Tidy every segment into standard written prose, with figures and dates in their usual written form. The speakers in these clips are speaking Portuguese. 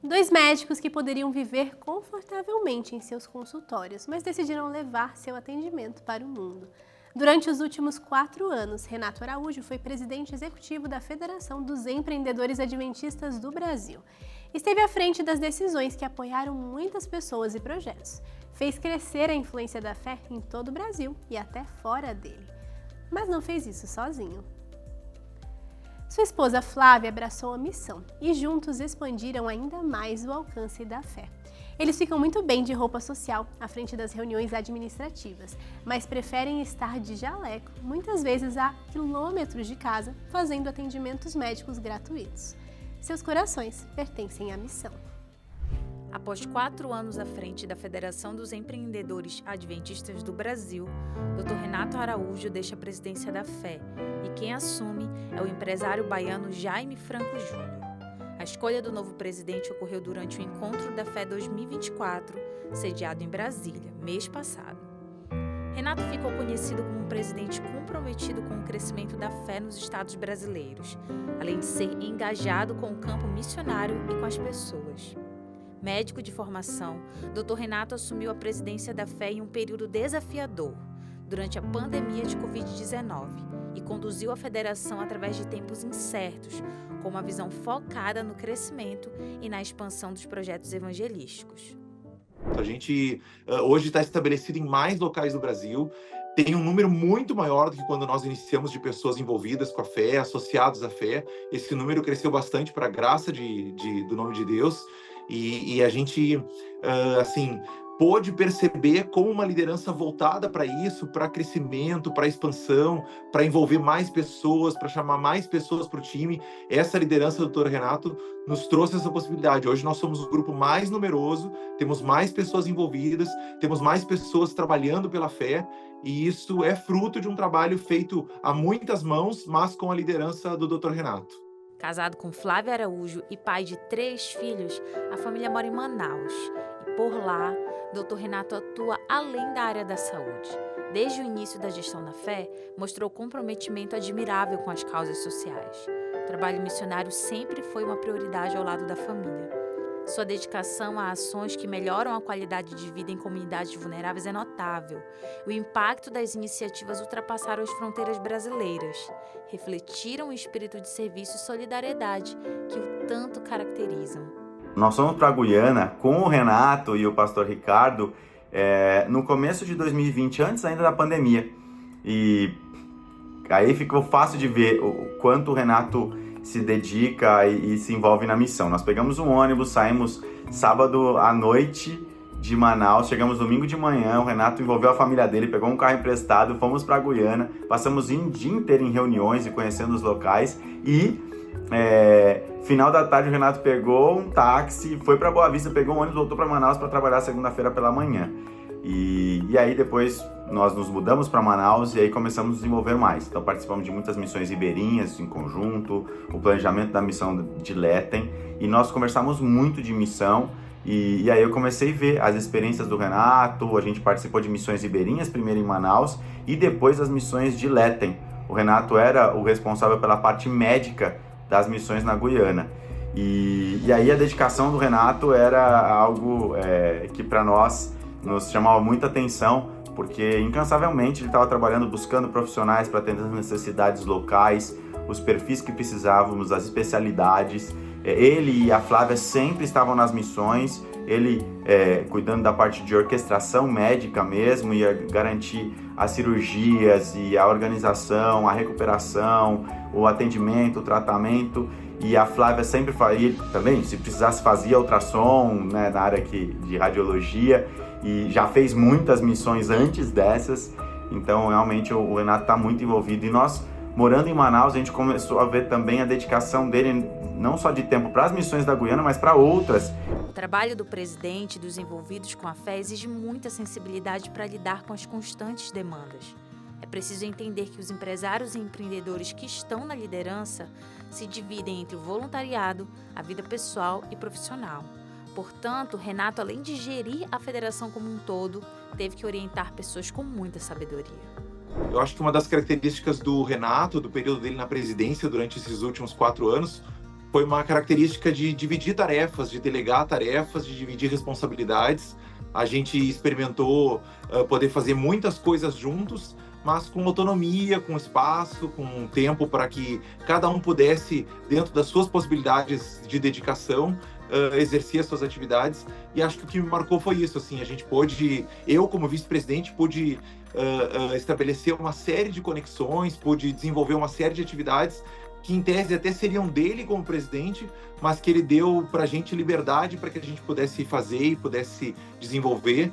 Dois médicos que poderiam viver confortavelmente em seus consultórios, mas decidiram levar seu atendimento para o mundo. Durante os últimos 4 anos, Renato Araújo foi presidente executivo da Federação dos Empreendedores Adventistas do Brasil. Esteve à frente das decisões que apoiaram muitas pessoas e projetos. Fez crescer a influência da fé em todo o Brasil e até fora dele. Mas não fez isso sozinho. Sua esposa Flávia abraçou a missão e juntos expandiram ainda mais o alcance da fé. Eles ficam muito bem de roupa social à frente das reuniões administrativas, mas preferem estar de jaleco, muitas vezes a quilômetros de casa, fazendo atendimentos médicos gratuitos. Seus corações pertencem à missão. Após 4 anos à frente da Federação dos Empreendedores Adventistas do Brasil, Dr. Renato Araújo deixa a presidência da fé e quem assume é o empresário baiano Jaime Franco Júnior. A escolha do novo presidente ocorreu durante o Encontro da Fé 2024, sediado em Brasília, mês passado. Renato ficou conhecido como um presidente comprometido com o crescimento da fé nos estados brasileiros, além de ser engajado com o campo missionário e com as pessoas. Médico de formação, Dr. Renato assumiu a presidência da fé em um período desafiador, durante a pandemia de Covid-19, e conduziu a federação através de tempos incertos, com uma visão focada no crescimento e na expansão dos projetos evangelísticos. A gente hoje está estabelecido em mais locais do Brasil, tem um número muito maior do que quando nós iniciamos de pessoas envolvidas com a fé, associados à fé. Esse número cresceu bastante para a graça do nome de Deus. E a gente, pôde perceber como uma liderança voltada para isso, para crescimento, para expansão, para envolver mais pessoas, para chamar mais pessoas para o time. Essa liderança do Dr. Renato nos trouxe essa possibilidade. Hoje nós somos o grupo mais numeroso, temos mais pessoas envolvidas, temos mais pessoas trabalhando pela fé, e isso é fruto de um trabalho feito a muitas mãos, mas com a liderança do Dr. Renato. Casado com Flávia Araújo e pai de 3 filhos, a família mora em Manaus. E por lá, Dr. Renato atua além da área da saúde. Desde o início da gestão na fé, mostrou comprometimento admirável com as causas sociais. O trabalho missionário sempre foi uma prioridade ao lado da família. Sua dedicação a ações que melhoram a qualidade de vida em comunidades vulneráveis é notável. O impacto das iniciativas ultrapassaram as fronteiras brasileiras, refletiram o espírito de serviço e solidariedade que o tanto caracterizam. Nós fomos para a Guiana com o Renato e o pastor Ricardo no começo de 2020, antes ainda da pandemia. E aí ficou fácil de ver o quanto o Renato se dedica e se envolve na missão. Nós pegamos um ônibus, saímos sábado à noite de Manaus, chegamos domingo de manhã, o Renato envolveu a família dele, pegou um carro emprestado, fomos para a Guiana, passamos o dia inteiro em reuniões e conhecendo os locais e final da tarde o Renato pegou um táxi, foi para Boa Vista, pegou um ônibus, voltou para Manaus para trabalhar segunda-feira pela manhã. E aí depois nós nos mudamos para Manaus e aí começamos a desenvolver mais. Então participamos de muitas missões ribeirinhas em conjunto, o planejamento da missão de Letem, e nós conversamos muito de missão. E aí eu comecei a ver as experiências do Renato, a gente participou de missões ribeirinhas, primeiro em Manaus e depois as missões de Letem. O Renato era o responsável pela parte médica das missões na Guiana. E aí a dedicação do Renato era algo que para nós nos chamava muita atenção, porque incansavelmente ele estava trabalhando, buscando profissionais para atender as necessidades locais, os perfis que precisávamos, as especialidades. Ele e a Flávia sempre estavam nas missões, ele cuidando da parte de orquestração médica mesmo, ia garantir as cirurgias e a organização, a recuperação, o atendimento, o tratamento. E a Flávia sempre fazia, também, se precisasse, fazia ultrassom, né, na área de radiologia, e já fez muitas missões antes dessas. Então realmente o Renato está muito envolvido, e nós, morando em Manaus, a gente começou a ver também a dedicação dele, não só de tempo para as missões da Guiana, mas para outras. O trabalho do presidente e dos envolvidos com a fé exige muita sensibilidade para lidar com as constantes demandas. É preciso entender que os empresários e empreendedores que estão na liderança se dividem entre o voluntariado, a vida pessoal e profissional. Portanto, Renato, além de gerir a federação como um todo, teve que orientar pessoas com muita sabedoria. Eu acho que uma das características do Renato, do período dele na presidência durante esses últimos 4 anos, foi uma característica de dividir tarefas, de delegar tarefas, de dividir responsabilidades. A gente experimentou poder fazer muitas coisas juntos, mas com autonomia, com espaço, com tempo para que cada um pudesse, dentro das suas possibilidades de dedicação, exercer as suas atividades. E acho que o que me marcou foi isso, assim, a gente pôde, eu como vice-presidente, pude estabelecer uma série de conexões, pude desenvolver uma série de atividades que em tese até seriam dele como presidente, mas que ele deu para a gente liberdade para que a gente pudesse fazer e pudesse desenvolver,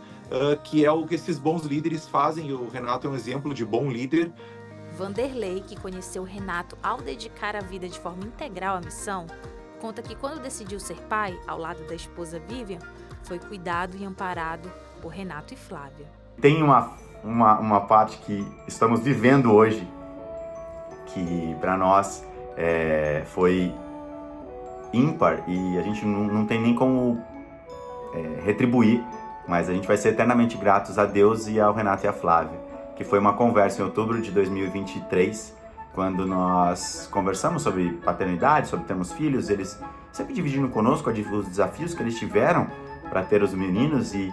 que é o que esses bons líderes fazem, e o Renato é um exemplo de bom líder. Vanderlei, que conheceu o Renato ao dedicar a vida de forma integral à missão, conta que quando decidiu ser pai, ao lado da esposa Vivian, foi cuidado e amparado por Renato e Flávia. Tem uma parte que estamos vivendo hoje, que para nós foi ímpar e a gente não tem nem como retribuir, mas a gente vai ser eternamente gratos a Deus e ao Renato e à Flávia, que foi uma conversa em outubro de 2023, quando nós conversamos sobre paternidade, sobre termos filhos, eles sempre dividindo conosco os desafios que eles tiveram para ter os meninos, e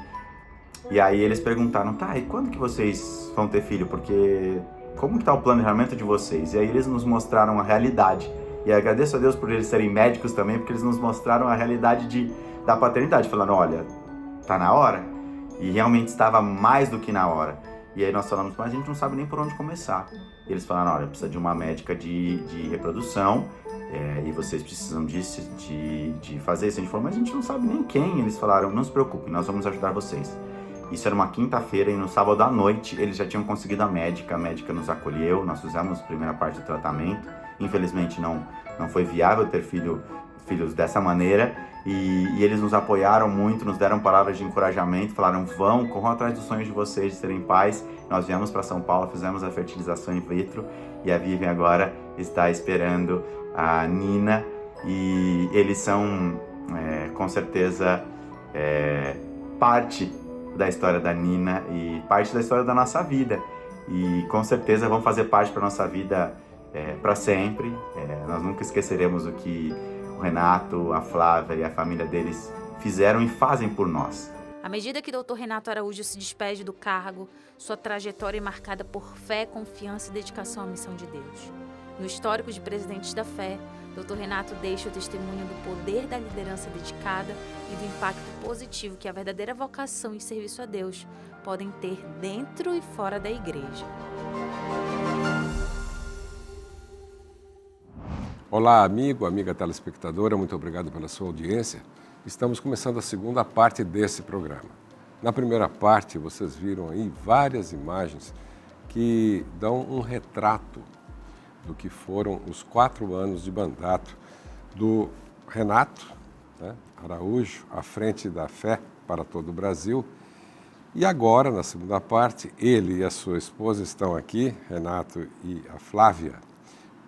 aí eles perguntaram, tá, e quando que vocês vão ter filho? Porque como que tá o planejamento de vocês? E aí eles nos mostraram a realidade. E agradeço a Deus por eles serem médicos também, porque eles nos mostraram a realidade da paternidade, falando, olha, tá na hora? E realmente estava mais do que na hora. E aí nós falamos, mas a gente não sabe nem por onde começar. E eles falaram, olha, precisa de uma médica de reprodução, e vocês precisam de fazer isso. A gente falou, mas a gente não sabe nem quem. Eles falaram, não se preocupem, nós vamos ajudar vocês. Isso era uma quinta-feira e no sábado à noite eles já tinham conseguido a médica nos acolheu, nós fizemos a primeira parte do tratamento. Infelizmente não foi viável ter filhos dessa maneira e eles nos apoiaram muito, nos deram palavras de encorajamento, falaram, corram atrás dos sonhos de vocês de serem pais. Nós viemos para São Paulo, fizemos a fertilização in vitro e a Vivian agora está esperando a Nina e eles são com certeza parte da história da Nina e parte da história da nossa vida. E com certeza vão fazer parte para nossa vida para sempre. Nós nunca esqueceremos o que o Renato, a Flávia e a família deles fizeram e fazem por nós. À medida que o Dr. Renato Araújo se despede do cargo, sua trajetória é marcada por fé, confiança e dedicação à missão de Deus. No histórico de presidentes da fé, Dr. Renato deixa o testemunho do poder da liderança dedicada e do impacto positivo que a verdadeira vocação e serviço a Deus podem ter dentro e fora da igreja. Olá, amiga telespectadora, muito obrigado pela sua audiência. Estamos começando a segunda parte desse programa. Na primeira parte, vocês viram aí várias imagens que dão um retrato do que foram os 4 anos de mandato do Renato Araújo, à frente da fé para todo o Brasil. E agora, na segunda parte, ele e a sua esposa estão aqui, Renato e a Flávia,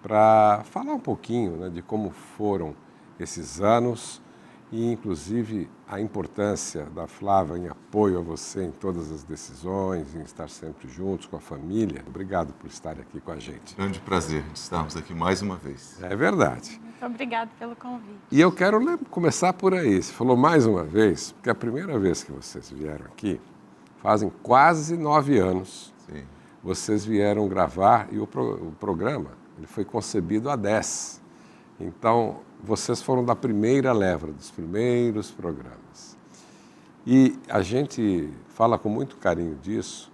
para falar um pouquinho de como foram esses anos e, inclusive, a importância da Flávia em apoio a você em todas as decisões, em estar sempre juntos com a família. Obrigado por estar aqui com a gente. Grande prazer de estarmos aqui mais uma vez. É verdade. Muito obrigado pelo convite. E eu quero começar por aí. Você falou mais uma vez, porque a primeira vez que vocês vieram aqui, fazem quase 9 anos, Sim. Vocês vieram gravar e o programa ele foi concebido há 10. Então, vocês foram da primeira leva, dos primeiros programas. E a gente fala com muito carinho disso,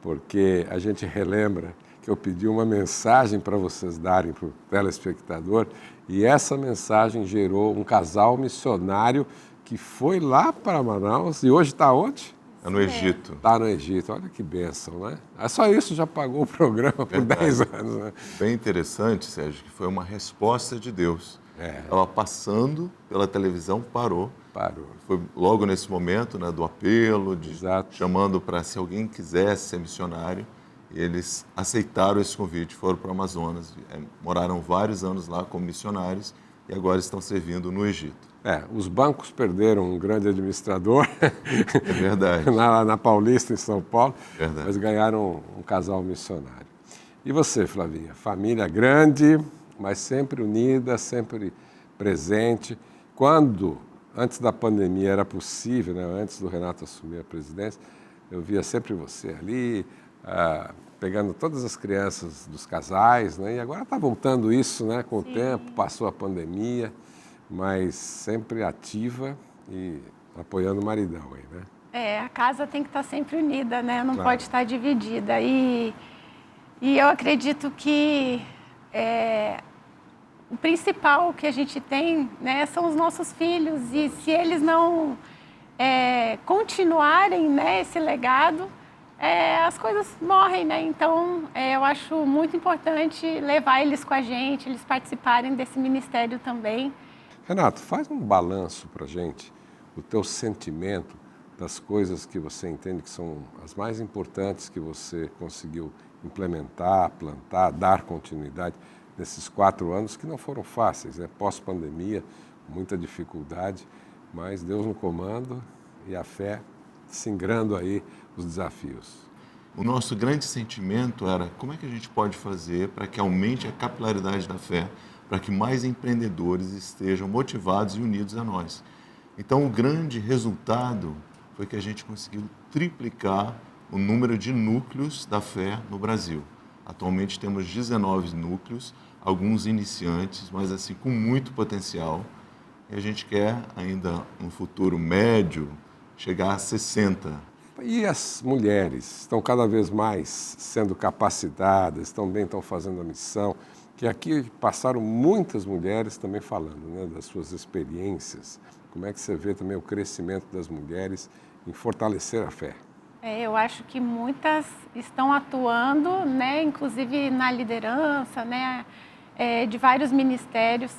porque a gente relembra que eu pedi uma mensagem para vocês darem para o telespectador, e essa mensagem gerou um casal missionário que foi lá para Manaus e hoje está onde? É no Egito. Está no Egito, olha que bênção, né? Só isso já pagou o programa por 10 anos, né? Bem interessante, Sérgio, que foi uma resposta de Deus. Ela passando pela televisão parou. Foi logo nesse momento do apelo, chamando para se alguém quisesse ser missionário. E eles aceitaram esse convite, foram para o Amazonas, moraram vários anos lá como missionários e agora estão servindo no Egito. Os bancos perderam um grande administrador. É verdade. na Paulista, em São Paulo. Verdade. Mas ganharam um casal missionário. E você, Flavinha? Família grande, mas sempre unida, sempre presente. Quando, antes da pandemia, era possível, né, antes do Renato assumir a presidência, eu via sempre você ali, pegando todas as crianças dos casais, né, e agora está voltando isso, né, com o tempo, passou a pandemia, mas sempre ativa e apoiando o maridão aí, né? A casa tem que estar sempre unida, né? Não pode estar dividida. E eu acredito que o principal que a gente tem, né, são os nossos filhos. E se eles não continuarem, né, esse legado, as coisas morrem, né? Então, eu acho muito importante levar eles com a gente, eles participarem desse ministério também. Renato, faz um balanço para a gente, o teu sentimento das coisas que você entende que são as mais importantes que você conseguiu implementar, plantar, dar continuidade nesses 4 anos que não foram fáceis, né? Pós-pandemia, muita dificuldade, mas Deus no comando e a fé singrando aí os desafios. O nosso grande sentimento era como é que a gente pode fazer para que aumente a capilaridade da fé, para que mais empreendedores estejam motivados e unidos a nós. Então, o grande resultado foi que a gente conseguiu triplicar o número de núcleos da fé no Brasil. Atualmente temos 19 núcleos, alguns iniciantes, mas assim com muito potencial. E a gente quer ainda, no futuro médio, chegar a 60. E as mulheres estão cada vez mais sendo capacitadas, estão fazendo a missão, que aqui passaram muitas mulheres também falando, né, das suas experiências. Como é que você vê também o crescimento das mulheres em fortalecer a fé? Eu acho que muitas estão atuando, né, inclusive na liderança, né, de vários ministérios.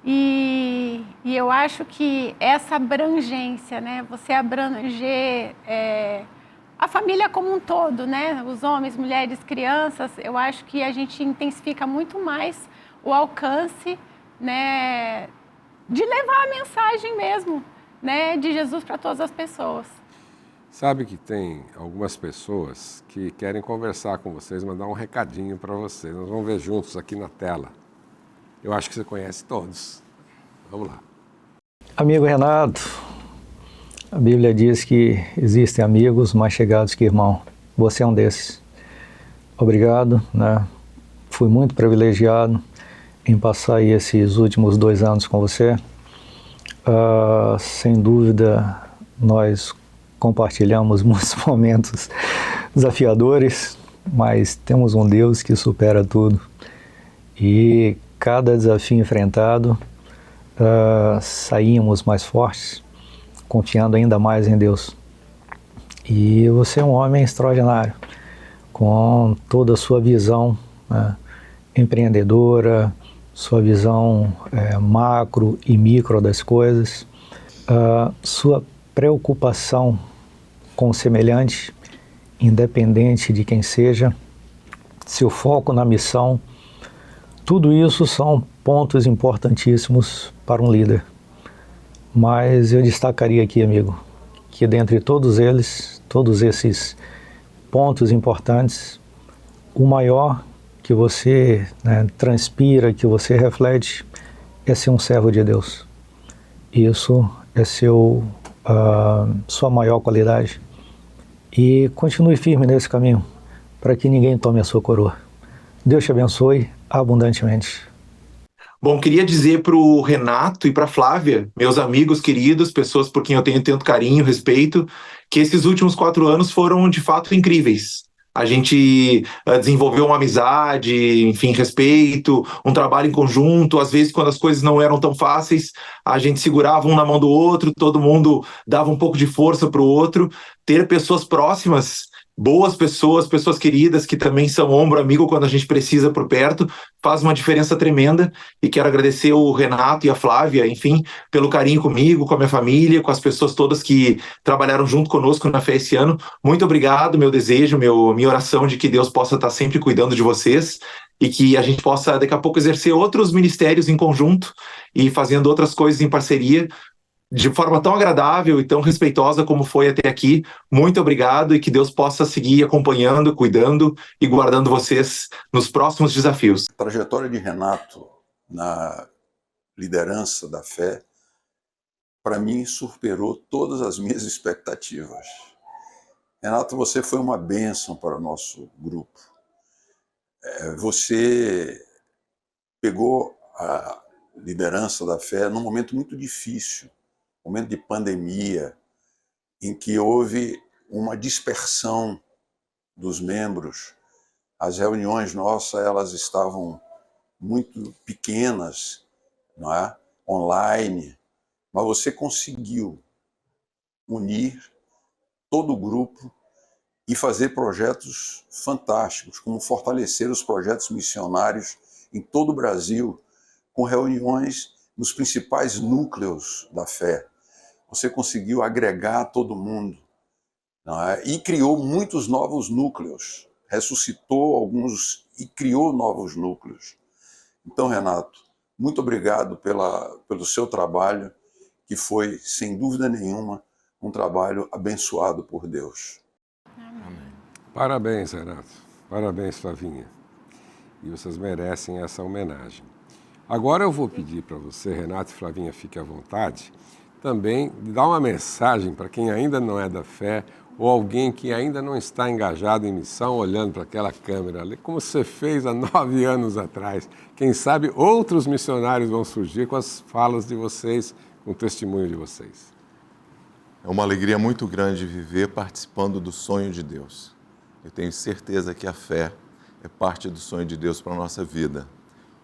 E eu acho que essa abrangência, né, você abranger a família como um todo, né, os homens, mulheres, crianças, eu acho que a gente intensifica muito mais o alcance, né, de levar a mensagem mesmo, né, de Jesus para todas as pessoas. Sabe que tem algumas pessoas que querem conversar com vocês, mandar um recadinho para vocês. Nós vamos ver juntos aqui na tela. Eu acho que você conhece todos. Vamos lá. Amigo Renato, a Bíblia diz que existem amigos mais chegados que irmão. Você é um desses. Obrigado, né? Fui muito privilegiado em passar aí esses últimos 2 anos com você. Sem dúvida, nós compartilhamos muitos momentos desafiadores, mas temos um Deus que supera tudo. E cada desafio enfrentado, saímos mais fortes, confiando ainda mais em Deus. E você é um homem extraordinário, com toda a sua visão, né, empreendedora, sua visão macro e micro das coisas, sua preocupação com o semelhante, independente de quem seja, seu foco na missão, tudo isso são pontos importantíssimos para um líder. Mas eu destacaria aqui, amigo, que dentre todos eles, todos esses pontos importantes, o maior que você, né, transpira, que você reflete, é ser um servo de Deus. Isso é sua maior qualidade. E continue firme nesse caminho, para que ninguém tome a sua coroa. Deus te abençoe abundantemente. Bom, queria dizer para o Renato e para a Flávia, meus amigos queridos, pessoas por quem eu tenho tanto carinho, respeito, que esses últimos 4 anos foram de fato incríveis. A gente desenvolveu uma amizade, enfim, respeito, um trabalho em conjunto. Às vezes, quando as coisas não eram tão fáceis, a gente segurava um na mão do outro, todo mundo dava um pouco de força para o outro. Ter pessoas próximas, boas pessoas, pessoas queridas, que também são ombro amigo quando a gente precisa por perto, faz uma diferença tremenda. E quero agradecer o Renato e a Flávia, enfim, pelo carinho comigo, com a minha família, com as pessoas todas que trabalharam junto conosco na fé esse ano. Muito obrigado, meu desejo, minha oração de que Deus possa estar sempre cuidando de vocês e que a gente possa, daqui a pouco, exercer outros ministérios em conjunto e fazendo outras coisas em parceria, de forma tão agradável e tão respeitosa como foi até aqui. Muito obrigado e que Deus possa seguir acompanhando, cuidando e guardando vocês nos próximos desafios. A trajetória de Renato na liderança da fé, para mim, superou todas as minhas expectativas. Renato, você foi uma bênção para o nosso grupo. Você pegou a liderança da fé num momento muito difícil, momento de pandemia, em que houve uma dispersão dos membros. As reuniões nossas, elas estavam muito pequenas, não é? Online, mas você conseguiu unir todo o grupo e fazer projetos fantásticos, como fortalecer os projetos missionários em todo o Brasil, com reuniões nos principais núcleos da fé. Você conseguiu agregar todo mundo, não é? E criou muitos novos núcleos, ressuscitou alguns e criou novos núcleos. Então, Renato, muito obrigado pelo seu trabalho, que foi, sem dúvida nenhuma, um trabalho abençoado por Deus. Amém. Parabéns, Renato. Parabéns, Flavinha. E vocês merecem essa homenagem. Agora eu vou pedir para você, Renato e Flavinha, fique à vontade, também dar uma mensagem para quem ainda não é da fé ou alguém que ainda não está engajado em missão, olhando para aquela câmera ali, como você fez há 9 anos atrás. Quem sabe outros missionários vão surgir com as falas de vocês, com o testemunho de vocês. É uma alegria muito grande viver participando do sonho de Deus. Eu tenho certeza que a fé é parte do sonho de Deus para a nossa vida.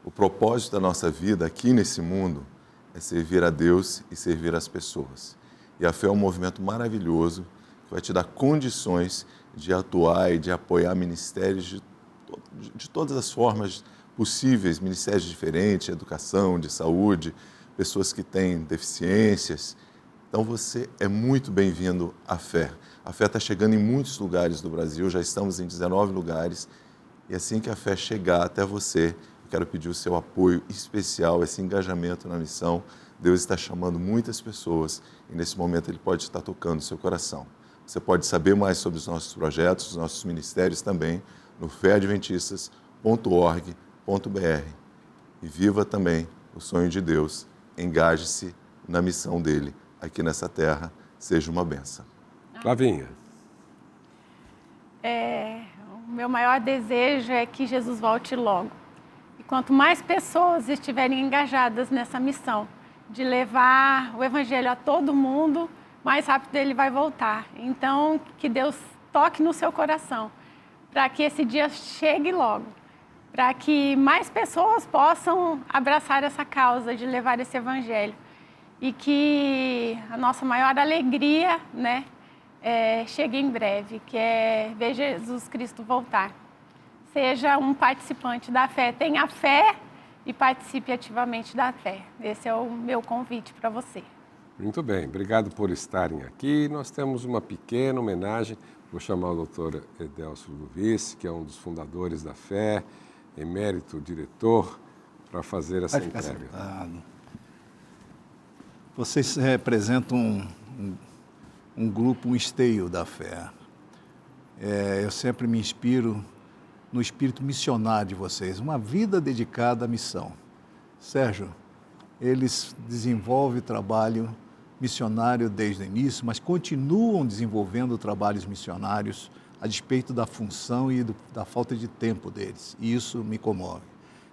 O propósito da nossa vida aqui nesse mundo é servir a Deus e servir as pessoas. E a fé é um movimento maravilhoso que vai te dar condições de atuar e de apoiar ministérios de todas as formas possíveis, ministérios diferentes, educação, de saúde, pessoas que têm deficiências. Então você é muito bem-vindo à fé. A fé está chegando em muitos lugares do Brasil, já estamos em 19 lugares, e assim que a fé chegar até você, eu quero pedir o seu apoio especial, esse engajamento na missão. Deus está chamando muitas pessoas e nesse momento Ele pode estar tocando o seu coração. Você pode saber mais sobre os nossos projetos, os nossos ministérios também, no feadventistas.org.br. E viva também o sonho de Deus, engaje-se na missão dEle aqui nessa terra, seja uma bênção. Flavinha. O meu maior desejo é que Jesus volte logo. E quanto mais pessoas estiverem engajadas nessa missão de levar o Evangelho a todo mundo, mais rápido ele vai voltar. Então, que Deus toque no seu coração, para que esse dia chegue logo, para que mais pessoas possam abraçar essa causa de levar esse Evangelho. E que a nossa maior alegria, né, chegue em breve, que é ver Jesus Cristo voltar. Seja um participante da fé, tenha fé e participe ativamente da fé. Esse é o meu convite para você. Muito bem, obrigado por estarem aqui. Nós temos uma pequena homenagem. Vou chamar o doutor Edelcio Ludovici, que é um dos fundadores da fé, emérito diretor, para fazer essa entrega. Vocês representam um grupo, um esteio da fé. Eu sempre me inspiro no espírito missionário de vocês, uma vida dedicada à missão. Sérgio, eles desenvolvem trabalho missionário desde o início, mas continuam desenvolvendo trabalhos missionários a despeito da função e da falta de tempo deles. E isso me comove.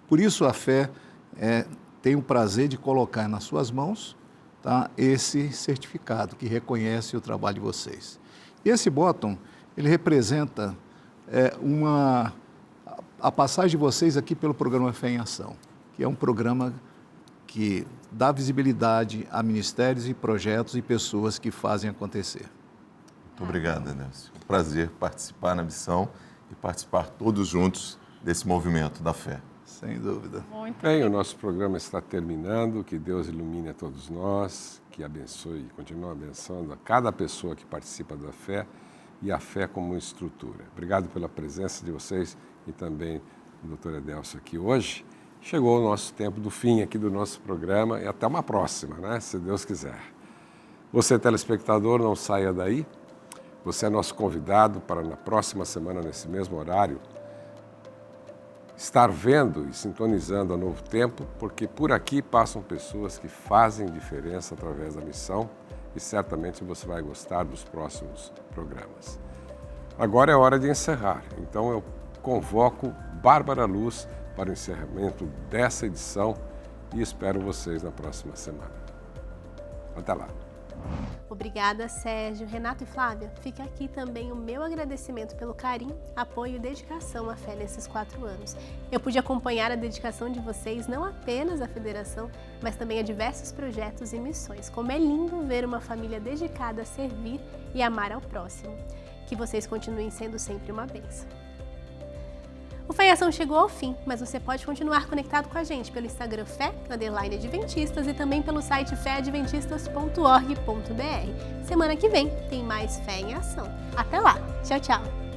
Por isso a fé tem o prazer de colocar nas suas mãos, tá, esse certificado que reconhece o trabalho de vocês. E esse bottom, ele representa a passagem de vocês aqui pelo programa Fé em Ação, que é um programa que dá visibilidade a ministérios e projetos e pessoas que fazem acontecer. Muito obrigado, Edelcio. É um prazer participar na missão e participar todos juntos desse movimento da fé. Sem dúvida. Muito bem, o nosso programa está terminando. Que Deus ilumine a todos nós, que abençoe e continue abençoando a cada pessoa que participa da fé e a fé como estrutura. Obrigado pela presença de vocês e também do doutor Edelcio aqui hoje. Chegou o nosso tempo do fim aqui do nosso programa e até uma próxima, né? Se Deus quiser. Você, telespectador, não saia daí. Você é nosso convidado para na próxima semana, nesse mesmo horário, estar vendo e sintonizando a Novo Tempo, porque por aqui passam pessoas que fazem diferença através da missão e certamente você vai gostar dos próximos programas. Agora é hora de encerrar, então eu convoco Bárbara Luz para o encerramento dessa edição e espero vocês na próxima semana. Até lá! Obrigada, Sérgio, Renato e Flávia. Fica aqui também o meu agradecimento pelo carinho, apoio e dedicação à fé nesses 4 anos. Eu pude acompanhar a dedicação de vocês não apenas à Federação, mas também a diversos projetos e missões. Como é lindo ver uma família dedicada a servir e amar ao próximo. Que vocês continuem sendo sempre uma bênção. O Fé em Ação chegou ao fim, mas você pode continuar conectado com a gente pelo Instagram Fé_Adventistas e também pelo site feadventistas.org.br. Semana que vem tem mais Fé em Ação. Até lá! Tchau, tchau!